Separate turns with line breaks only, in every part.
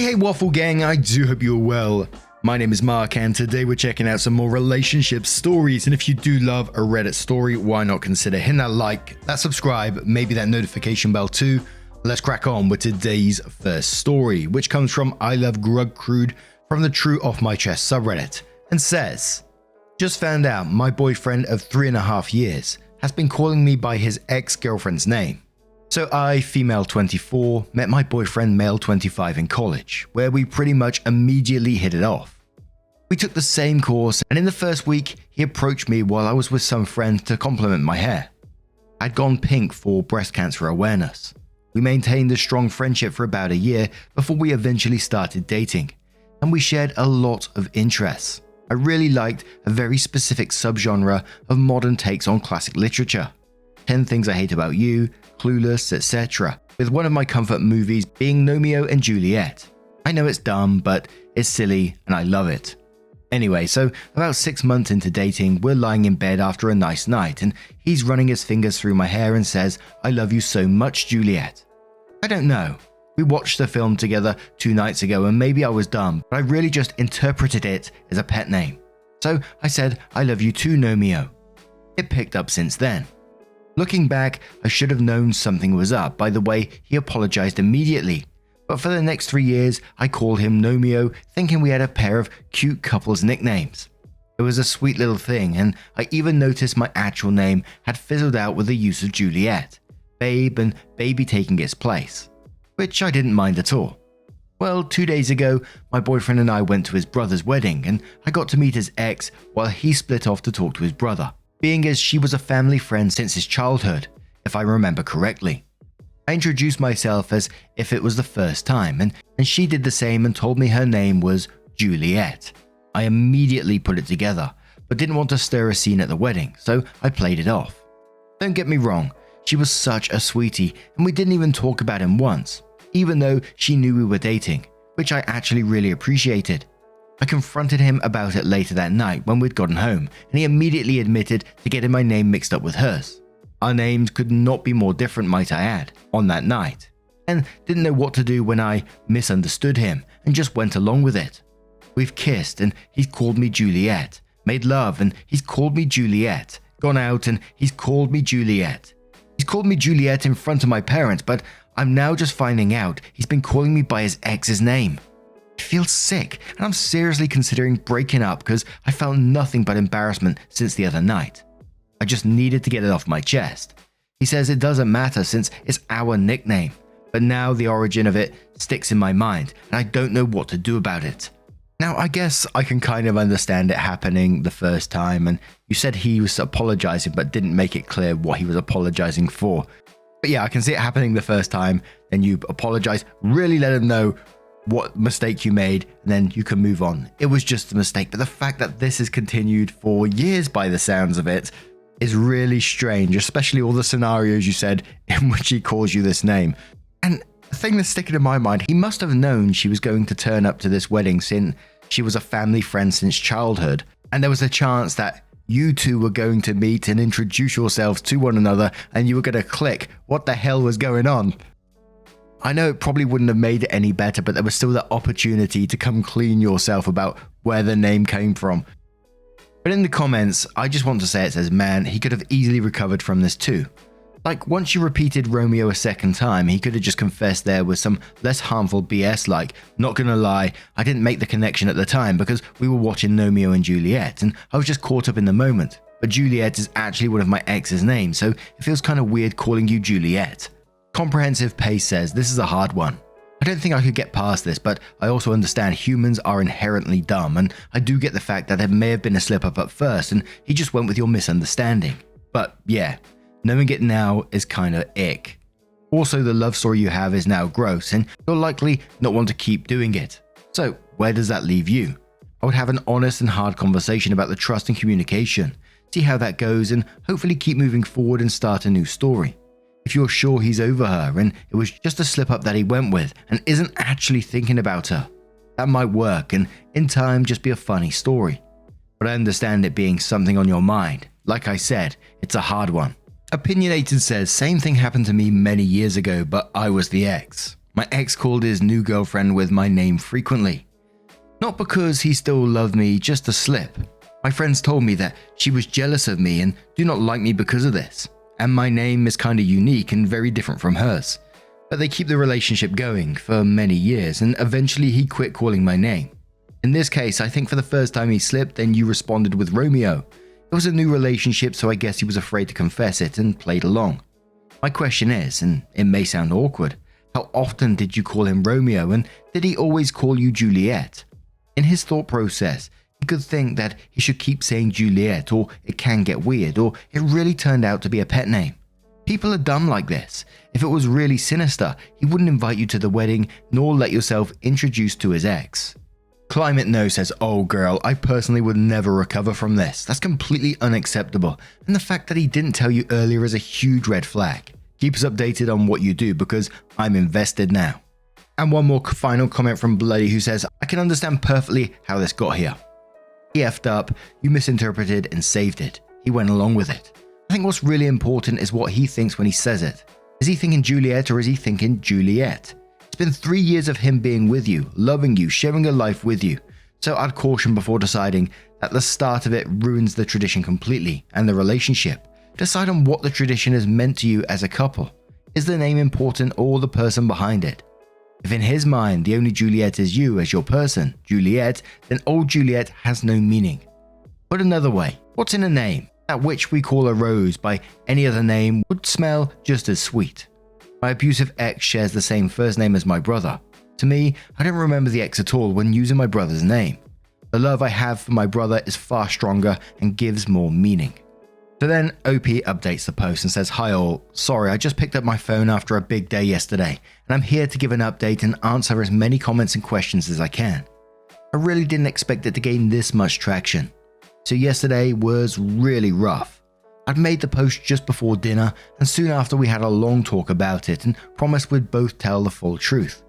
Hey Waffle Gang, I do hope you're well. My name is Mark and today we're checking out some more relationship stories, and if you do love a Reddit story, why not consider hitting that like, that subscribe, maybe that notification bell too. Let's crack on with today's first story, which comes from I Love Grug Crude from the True Off My Chest subreddit, and says, just found out my boyfriend of 3.5 years has been calling me by his ex-girlfriend's name. So I, female 24, met my boyfriend male 25 in college, where we pretty much immediately hit it off. We took the same course, and in the first week, he approached me while I was with some friends to compliment my hair. I'd gone pink for breast cancer awareness. We maintained a strong friendship for about a year before we eventually started dating, and we shared a lot of interests. I really liked a very specific subgenre of modern takes on classic literature. 10 Things I Hate About You, Clueless, etc., with one of my comfort movies being Romeo and Juliet. I know it's dumb, but it's silly and I love it. Anyway, so about 6 months into dating, we're lying in bed after a nice night and he's running his fingers through my hair and says, "I love you so much, Juliet." I don't know. We watched the film together 2 nights ago and maybe I was dumb, but I really just interpreted it as a pet name. So I said, "I love you too, Romeo." It picked up since then. Looking back, I should have known something was up by the way he apologized immediately, but for the next 3 years, I called him Romeo, thinking we had a pair of cute couples nicknames. It was a sweet little thing, and I even noticed my actual name had fizzled out with the use of Juliet, babe and baby taking its place, which I didn't mind at all. Well, 2 days ago, my boyfriend and I went to his brother's wedding, and I got to meet his ex while he split off to talk to his brother, being as she was a family friend since his childhood, if I remember correctly. I introduced myself as if it was the first time, and she did the same and told me her name was Juliet. I immediately put it together, but didn't want to stir a scene at the wedding, so I played it off. Don't get me wrong, she was such a sweetie, and we didn't even talk about him once, even though she knew we were dating, which I actually really appreciated. I confronted him about it later that night when we'd gotten home, and he immediately admitted to getting my name mixed up with hers. Our names could not be more different, might I add, on that night, and didn't know what to do when I misunderstood him and just went along with it. We've kissed and he's called me Juliet, made love and he's called me Juliet, gone out and he's called me Juliet. He's called me Juliet in front of my parents, but I'm now just finding out he's been calling me by his ex's name. I feel sick, and I'm seriously considering breaking up because I felt nothing but embarrassment since the other night. I just needed to get it off my chest. He says it doesn't matter since it's our nickname, but now the origin of it sticks in my mind, and I don't know what to do about it. Now, I guess I can kind of understand it happening the first time, and you said he was apologizing but didn't make it clear what he was apologizing for. But yeah, I can see it happening the first time, then you apologize, really let him know what mistake you made, and then you can move on. It was just a mistake, but the fact that this has continued for years by the sounds of it is really strange, especially all the scenarios you said in which he calls you this name. And the thing that's sticking in my mind, he must have known she was going to turn up to this wedding since she was a family friend since childhood, and there was a chance that you two were going to meet and introduce yourselves to one another and you were going to click. What the hell was going on? I know it probably wouldn't have made it any better, but there was still that opportunity to come clean yourself about where the name came from. But in the comments, I just want to say it says, man, he could have easily recovered from this too. Like, once you repeated Romeo a second time, he could have just confessed there was some less harmful BS like, not gonna lie, I didn't make the connection at the time because we were watching Romeo and Juliet and I was just caught up in the moment. But Juliet is actually one of my ex's names, so it feels kind of weird calling you Juliet. Comprehensive Pace says, this is a hard one. I don't think I could get past this, but I also understand humans are inherently dumb, and I do get the fact that there may have been a slip up at first and he just went with your misunderstanding. But yeah, knowing it now is kinda ick. Also, the love story you have is now gross and you'll likely not want to keep doing it. So where does that leave you? I would have an honest and hard conversation about the trust and communication, see how that goes and hopefully keep moving forward and start a new story. If you're sure he's over her and it was just a slip up that he went with and isn't actually thinking about her, that might work and in time just be a funny story. But I understand it being something on your mind. Like I said, it's a hard one. Opinionated says, same thing happened to me many years ago, but I was the ex. My ex called his new girlfriend with my name frequently. Not because he still loved me, just a slip. My friends told me that she was jealous of me and do not like me because of this. And my name is kinda unique and very different from hers. But they keep the relationship going for many years, and eventually he quit calling my name. In this case, I think for the first time he slipped, then you responded with Romeo. It was a new relationship, so I guess he was afraid to confess it and played along. My question is, and it may sound awkward, how often did you call him Romeo, and did he always call you Juliet? In his thought process, he could think that he should keep saying Juliet, or it can get weird, or it really turned out to be a pet name. People are dumb like this. If it was really sinister, he wouldn't invite you to the wedding, nor let yourself introduce to his ex. Climate No says, oh girl, I personally would never recover from this. That's completely unacceptable. And the fact that he didn't tell you earlier is a huge red flag. Keep us updated on what you do because I'm invested now. And one more final comment from Bloody who says, I can understand perfectly how this got here. He effed up, you misinterpreted and saved it. He went along with it. I think what's really important is what he thinks when he says it. Is he thinking Juliet or is he thinking Juliet? It's been 3 years of him being with you, loving you, sharing a life with you. So I'd caution before deciding that the start of it ruins the tradition completely and the relationship. Decide on what the tradition has meant to you as a couple. Is the name important or the person behind it? If in his mind the only Juliet is you as your person, Juliet, then old Juliet has no meaning. Put another way, what's in a name? That which we call a rose by any other name would smell just as sweet. My abusive ex shares the same first name as my brother. To me, I don't remember the ex at all when using my brother's name. The love I have for my brother is far stronger and gives more meaning. So then OP updates the post and says, hi all, sorry I just picked up my phone after a big day yesterday and I'm here to give an update and answer as many comments and questions as I can. I really didn't expect it to gain this much traction. So yesterday was really rough. I'd made the post just before dinner and soon after we had a long talk about it and promised we'd both tell the full truth.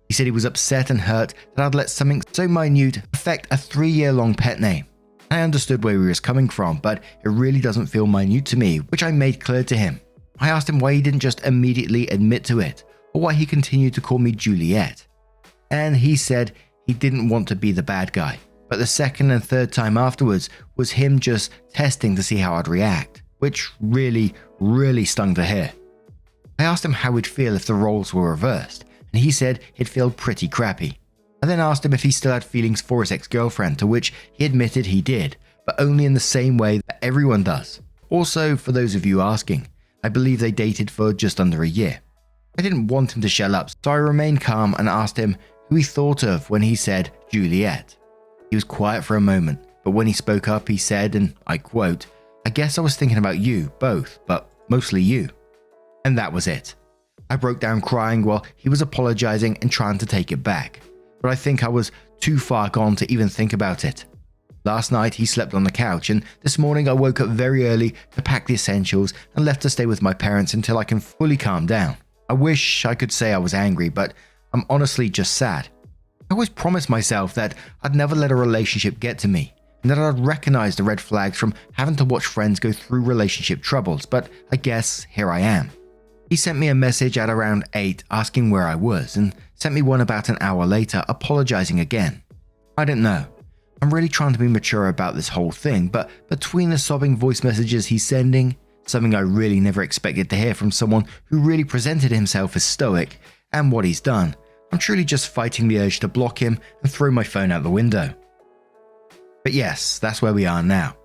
He said he was upset and hurt that I'd let something so minute affect a 3-year-long pet name. I understood where he was coming from, but it really doesn't feel minute to me, which I made clear to him. I asked him why he didn't just immediately admit to it, or why he continued to call me Juliet. And he said he didn't want to be the bad guy, but the second and third time afterwards was him just testing to see how I'd react, which really stung to hear. I asked him how he'd feel if the roles were reversed, and he said he'd feel pretty crappy. I then asked him if he still had feelings for his ex-girlfriend, to which he admitted he did, but only in the same way that everyone does. Also, for those of you asking, I believe they dated for just under a year. I didn't want him to shell up, so I remained calm and asked him who he thought of when he said Juliet. He was quiet for a moment, but when he spoke up he said, and I quote, I guess I was thinking about you, both, but mostly you. And that was it. I broke down crying while he was apologizing and trying to take it back. But I think I was too far gone to even think about it. Last night he slept on the couch and this morning I woke up very early to pack the essentials and left to stay with my parents until I can fully calm down. I wish I could say I was angry, but I'm honestly just sad. I always promised myself that I'd never let a relationship get to me and that I'd recognize the red flags from having to watch friends go through relationship troubles, but I guess here I am. He sent me a message at around 8 asking where I was and sent me one about an hour later apologizing again. I don't know. I'm really trying to be mature about this whole thing, but between the sobbing voice messages he's sending, something I really never expected to hear from someone who really presented himself as stoic, and what he's done, I'm truly just fighting the urge to block him and throw my phone out the window. But yes, that's where we are now.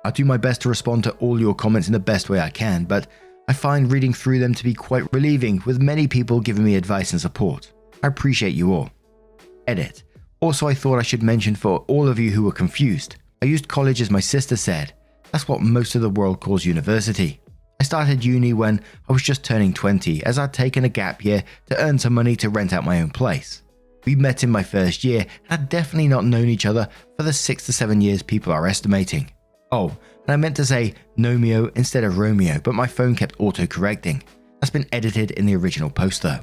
I'll do my best to respond to all your comments in the best way I can, but I find reading through them to be quite relieving, with many people giving me advice and support. I appreciate you all. Edit. Also, I thought I should mention for all of you who were confused, I used college as my sister said. That's what most of the world calls university. I started uni when I was just turning 20, as I'd taken a gap year to earn some money to rent out my own place. We met in my first year and had definitely not known each other for the 6 to 7 years people are estimating. Oh, and I meant to say Nomeo instead of Romeo, but my phone kept auto-correcting. That's been edited in the original post though.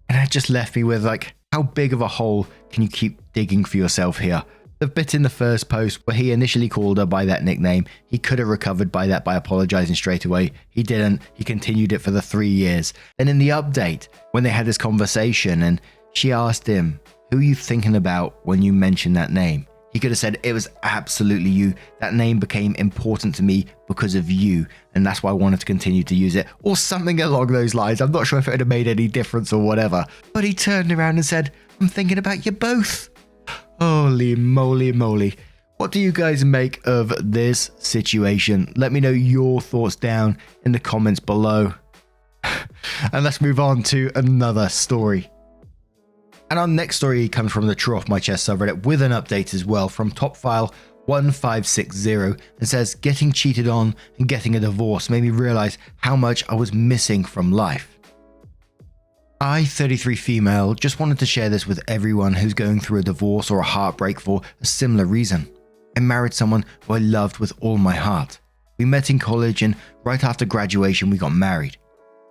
And it just left me with like, how big of a hole can you keep digging for yourself here? The bit in the first post where he initially called her by that nickname, he could have recovered by that by apologizing straight away. He didn't. He continued it for the 3 years. Then in the update, when they had this conversation and she asked him, "Who are you thinking about when you mention that name?" He could have said, "It was absolutely you. That name became important to me because of you, and that's why I wanted to continue to use it," or something along those lines. I'm not sure if it would have made any difference or whatever. But he turned around and said, "I'm thinking about you both." Holy moly. What do you guys make of this situation? Let me know your thoughts down in the comments below. And let's move on to another story. And our next story comes from the True Off My Chest subreddit with an update as well from Topfile1560 and says, "Getting cheated on and getting a divorce made me realize how much I was missing from life. I, 33 female, just wanted to share this with everyone who's going through a divorce or a heartbreak for a similar reason. I married someone who I loved with all my heart. We met in college and right after graduation we got married.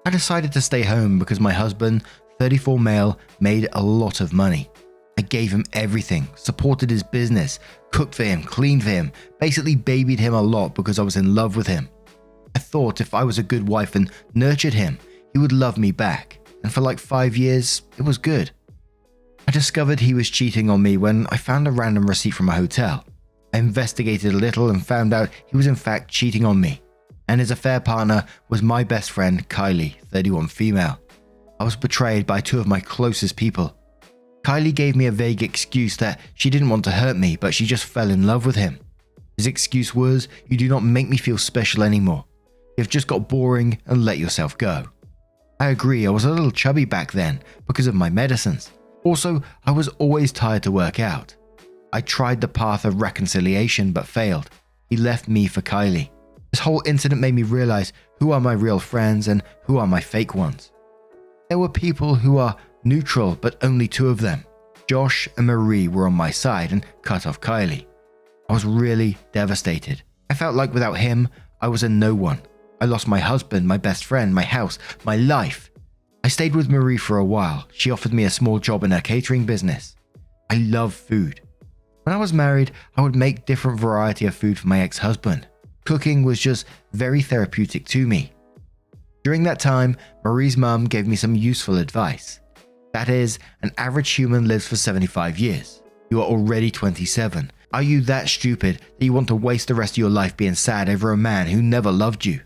I decided to stay home because my husband, 34 male, made a lot of money. I gave him everything, supported his business, cooked for him, cleaned for him, basically babied him a lot because I was in love with him. I thought if I was a good wife and nurtured him, he would love me back. And for like 5 years, it was good. I discovered he was cheating on me when I found a random receipt from a hotel. I investigated a little and found out he was in fact cheating on me. And his affair partner was my best friend, Kylie, 31 female. I was betrayed by 2 of my closest people. Kylie gave me a vague excuse that she didn't want to hurt me, but she just fell in love with him. His excuse was, "You do not make me feel special anymore. You've just got boring and let yourself go." I agree, I was a little chubby back then because of my medicines. Also, I was always tired to work out. I tried the path of reconciliation but failed. He left me for Kylie. This whole incident made me realize who are my real friends and who are my fake ones. There were people who are neutral, but only 2 of them. Josh and Marie were on my side and cut off Kylie. I was really devastated. I felt like without him, I was a no one. I lost my husband, my best friend, my house, my life. I stayed with Marie for a while. She offered me a small job in her catering business. I love food. When I was married, I would make different variety of food for my ex-husband. Cooking was just very therapeutic to me. During that time, Marie's mum gave me some useful advice. That is, an average human lives for 75 years. You are already 27. Are you that stupid that you want to waste the rest of your life being sad over a man who never loved you?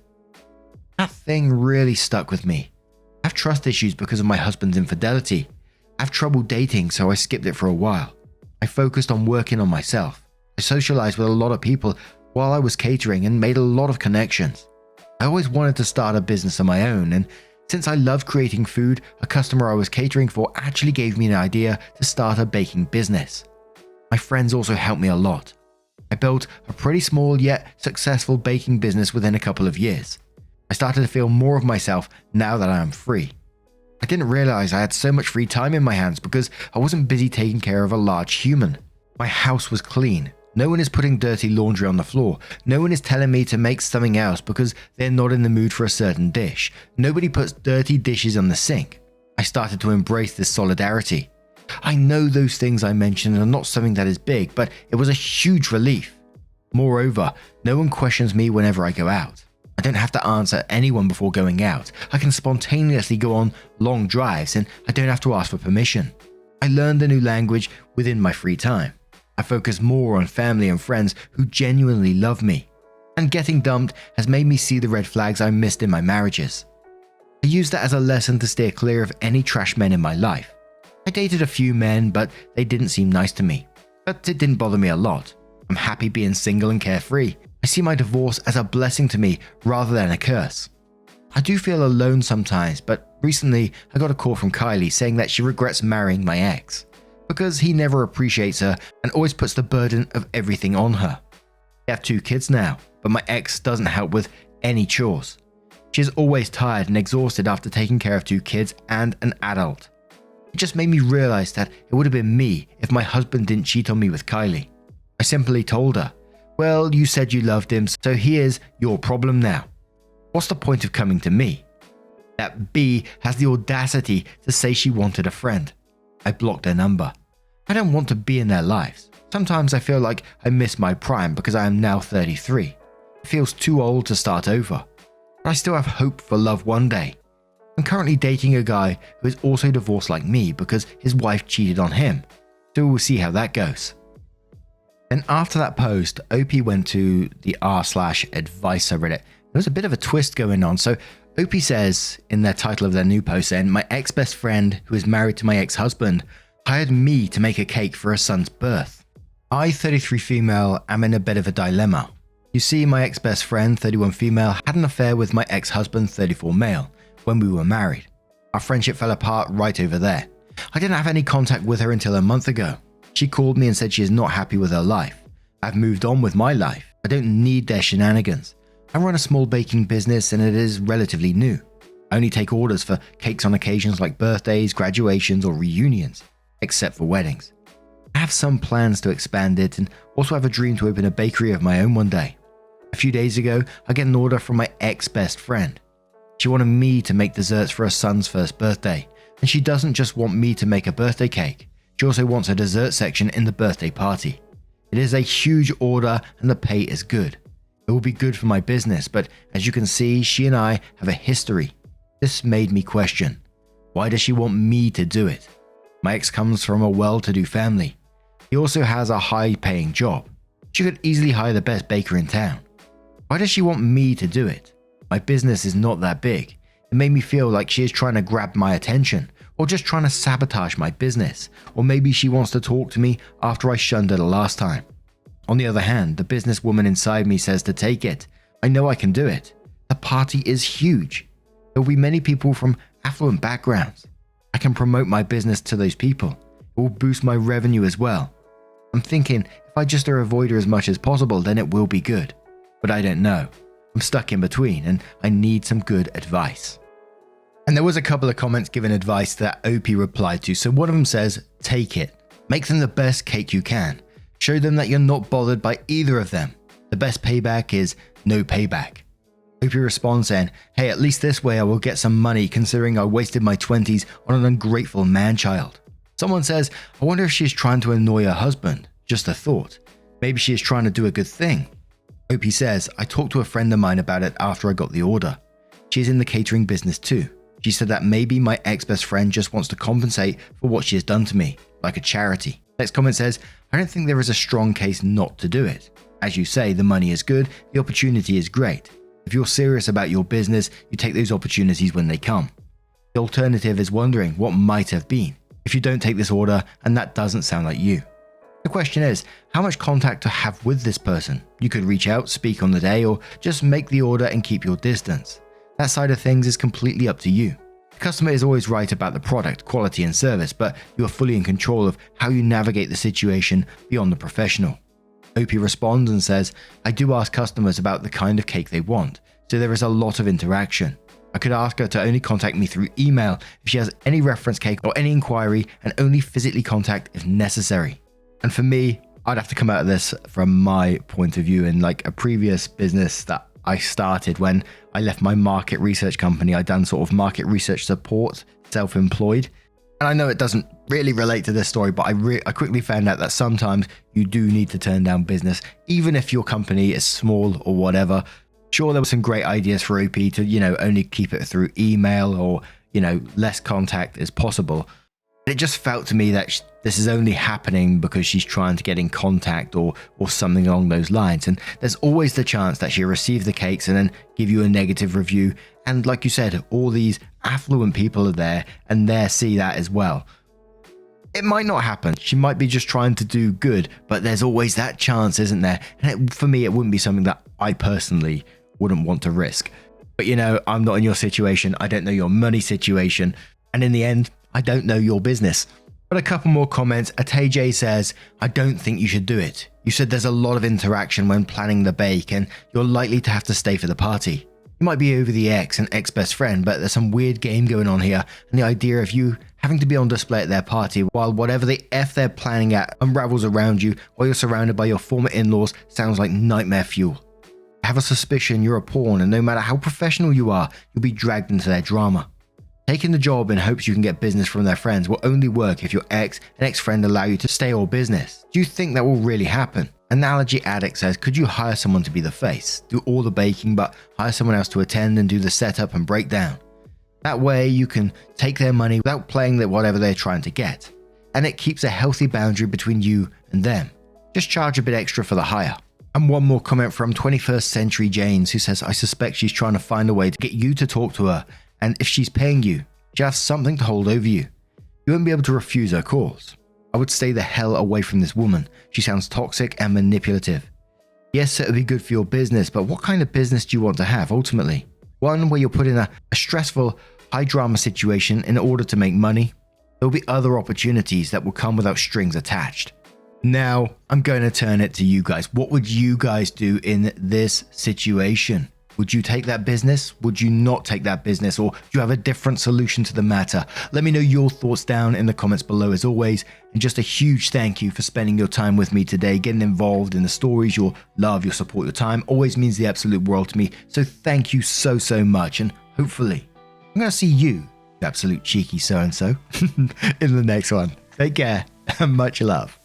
That thing really stuck with me. I have trust issues because of my husband's infidelity. I have trouble dating, so I skipped it for a while. I focused on working on myself. I socialized with a lot of people while I was catering and made a lot of connections. I always wanted to start a business of my own, and since I loved creating food, a customer I was catering for actually gave me an idea to start a baking business. My friends also helped me a lot. I built a pretty small yet successful baking business within a couple of years. I started to feel more of myself now that I am free. I didn't realize I had so much free time in my hands because I wasn't busy taking care of a large human. My house was clean. No one is putting dirty laundry on the floor. No one is telling me to make something else because they're not in the mood for a certain dish. Nobody puts dirty dishes on the sink. I started to embrace this solidarity. I know those things I mentioned are not something that is big, but it was a huge relief. Moreover, no one questions me whenever I go out. I don't have to answer anyone before going out. I can spontaneously go on long drives and I don't have to ask for permission. I learned a new language within my free time. I focus more on family and friends who genuinely love me. And getting dumped has made me see the red flags I missed in my marriages. I used that as a lesson to steer clear of any trash men in my life. I dated a few men, but they didn't seem nice to me. But it didn't bother me a lot. I'm happy being single and carefree. I see my divorce as a blessing to me rather than a curse. I do feel alone sometimes, but recently I got a call from Kylie saying that she regrets marrying my ex because he never appreciates her and always puts the burden of everything on her. We have 2 kids now, but my ex doesn't help with any chores. She is always tired and exhausted after taking care of 2 kids and an adult. It just made me realize that it would have been me if my husband didn't cheat on me with Kylie. I simply told her, "Well, you said you loved him, so here's your problem now. What's the point of coming to me?" That B has the audacity to say she wanted a friend. I blocked her number. I don't want to be in their lives, Sometimes I feel like I missed my prime because I am now 33. It feels too old to start over. But I still have hope for love one day. I'm currently dating a guy who is also divorced like me because his wife cheated on him. So we'll see how that goes. Then after that post, OP went to the r/advice subreddit. There was a bit of a twist going on. So OP says in their title of their new post then, my ex-best friend who is married to my ex-husband hired me to make a cake for her son's birth. I, 33 female, am in a bit of a dilemma. You see, my ex-best friend, 31 female, had an affair with my ex-husband, 34 male, when we were married. Our friendship fell apart right over there. I didn't have any contact with her until a month ago. She called me and said she is not happy with her life. I've moved on with my life. I don't need their shenanigans. I run a small baking business and it is relatively new. I only take orders for cakes on occasions like birthdays, graduations or reunions, except for weddings. I have some plans to expand it and also have a dream to open a bakery of my own one day. A few days ago, I get an order from my ex-best friend. She wanted me to make desserts for her son's first birthday, and she doesn't just want me to make a birthday cake. She also wants a dessert section in the birthday party. It is a huge order and the pay is good. It will be good for my business, but as you can see, she and I have a history. This made me question, why does she want me to do it? My ex comes from a well-to-do family. He also has a high-paying job. She could easily hire the best baker in town. Why does she want me to do it? My business is not that big. It made me feel like she is trying to grab my attention, or just trying to sabotage my business, or maybe she wants to talk to me after I shunned her the last time. On the other hand, the businesswoman inside me says to take it. I know I can do it. The party is huge. There will be many people from affluent backgrounds. I can promote my business to those people. It will boost my revenue as well. I'm thinking if I just avoid her as much as possible, then it will be good. But I don't know. I'm stuck in between and I need some good advice. And there was a couple of comments giving advice that OP replied to. So one of them says, take it. Make them the best cake you can. Show them that you're not bothered by either of them. The best payback is no payback. OP responds saying, hey, at least this way I will get some money considering I wasted my 20s on an ungrateful man-child. Someone says, I wonder if she's trying to annoy her husband. Just a thought. Maybe she is trying to do a good thing. OP says, I talked to a friend of mine about it after I got the order. She is in the catering business too. She said that maybe my ex-best friend just wants to compensate for what she has done to me, like a charity. Next comment says, I don't think there is a strong case not to do it. As you say, the money is good, the opportunity is great. If you're serious about your business, you take those opportunities when they come. The alternative is wondering what might have been if you don't take this order and that doesn't sound like you. The question is, how much contact to have with this person? You could reach out, speak on the day, or just make the order and keep your distance. That side of things is completely up to you. The customer is always right about the product, quality and service, but you are fully in control of how you navigate the situation beyond the professional. OP responds and says, I do ask customers about the kind of cake they want, so there is a lot of interaction. I could ask her to only contact me through email if she has any reference cake or any inquiry and only physically contact if necessary. And for me, I'd have to come out of this from my point of view in like a previous business that I started when I left my market research company. I'd done sort of market research support, self-employed. And I know it doesn't really relate to this story, but I quickly found out that sometimes you do need to turn down business, even if your company is small or whatever. Sure, there were some great ideas for OP to, only keep it through email or, less contact as possible. It just felt to me that this is only happening because she's trying to get in contact or something along those lines. And there's always the chance that she'll receive the cakes and then give you a negative review. And like you said, all these affluent people are there and they see that as well. It might not happen. She might be just trying to do good, but there's always that chance, isn't there? And for me, it wouldn't be something that I personally wouldn't want to risk. But I'm not in your situation. I don't know your money situation. And in the end, I don't know your business. But a couple more comments. ATJ says, I don't think you should do it. You said there's a lot of interaction when planning the bake and you're likely to have to stay for the party. You might be over the ex and ex-best friend, but there's some weird game going on here, and the idea of you having to be on display at their party while whatever the F they're planning at unravels around you while you're surrounded by your former in-laws sounds like nightmare fuel. I have a suspicion you're a pawn, and no matter how professional you are, you'll be dragged into their drama. Taking the job in hopes you can get business from their friends will only work if your ex and ex-friend allow you to stay all business. Do you think that will really happen? Analogy Addict says, could you hire someone to be the face, do all the baking, but hire someone else to attend and do the setup and breakdown? That way you can take their money without playing at whatever they're trying to get. And it keeps a healthy boundary between you and them. Just charge a bit extra for the hire. And one more comment from 21st Century Janes, who says, I suspect she's trying to find a way to get you to talk to her, and if she's paying you, she'll have something to hold over you. You won't be able to refuse her calls. I would stay the hell away from this woman. She sounds toxic and manipulative. Yes, it would be good for your business, but what kind of business do you want to have ultimately? One where you're put in a stressful, high drama situation in order to make money? There will be other opportunities that will come without strings attached. Now, I'm going to turn it to you guys. What would you guys do in this situation? Would you take that business? Would you not take that business? Or do you have a different solution to the matter? Let me know your thoughts down in the comments below as always. And just a huge thank you for spending your time with me today, getting involved in the stories. Your love, your support, your time always means the absolute world to me. So thank you so much. And hopefully, I'm going to see you, you absolute cheeky so-and-so, in the next one. Take care and much love.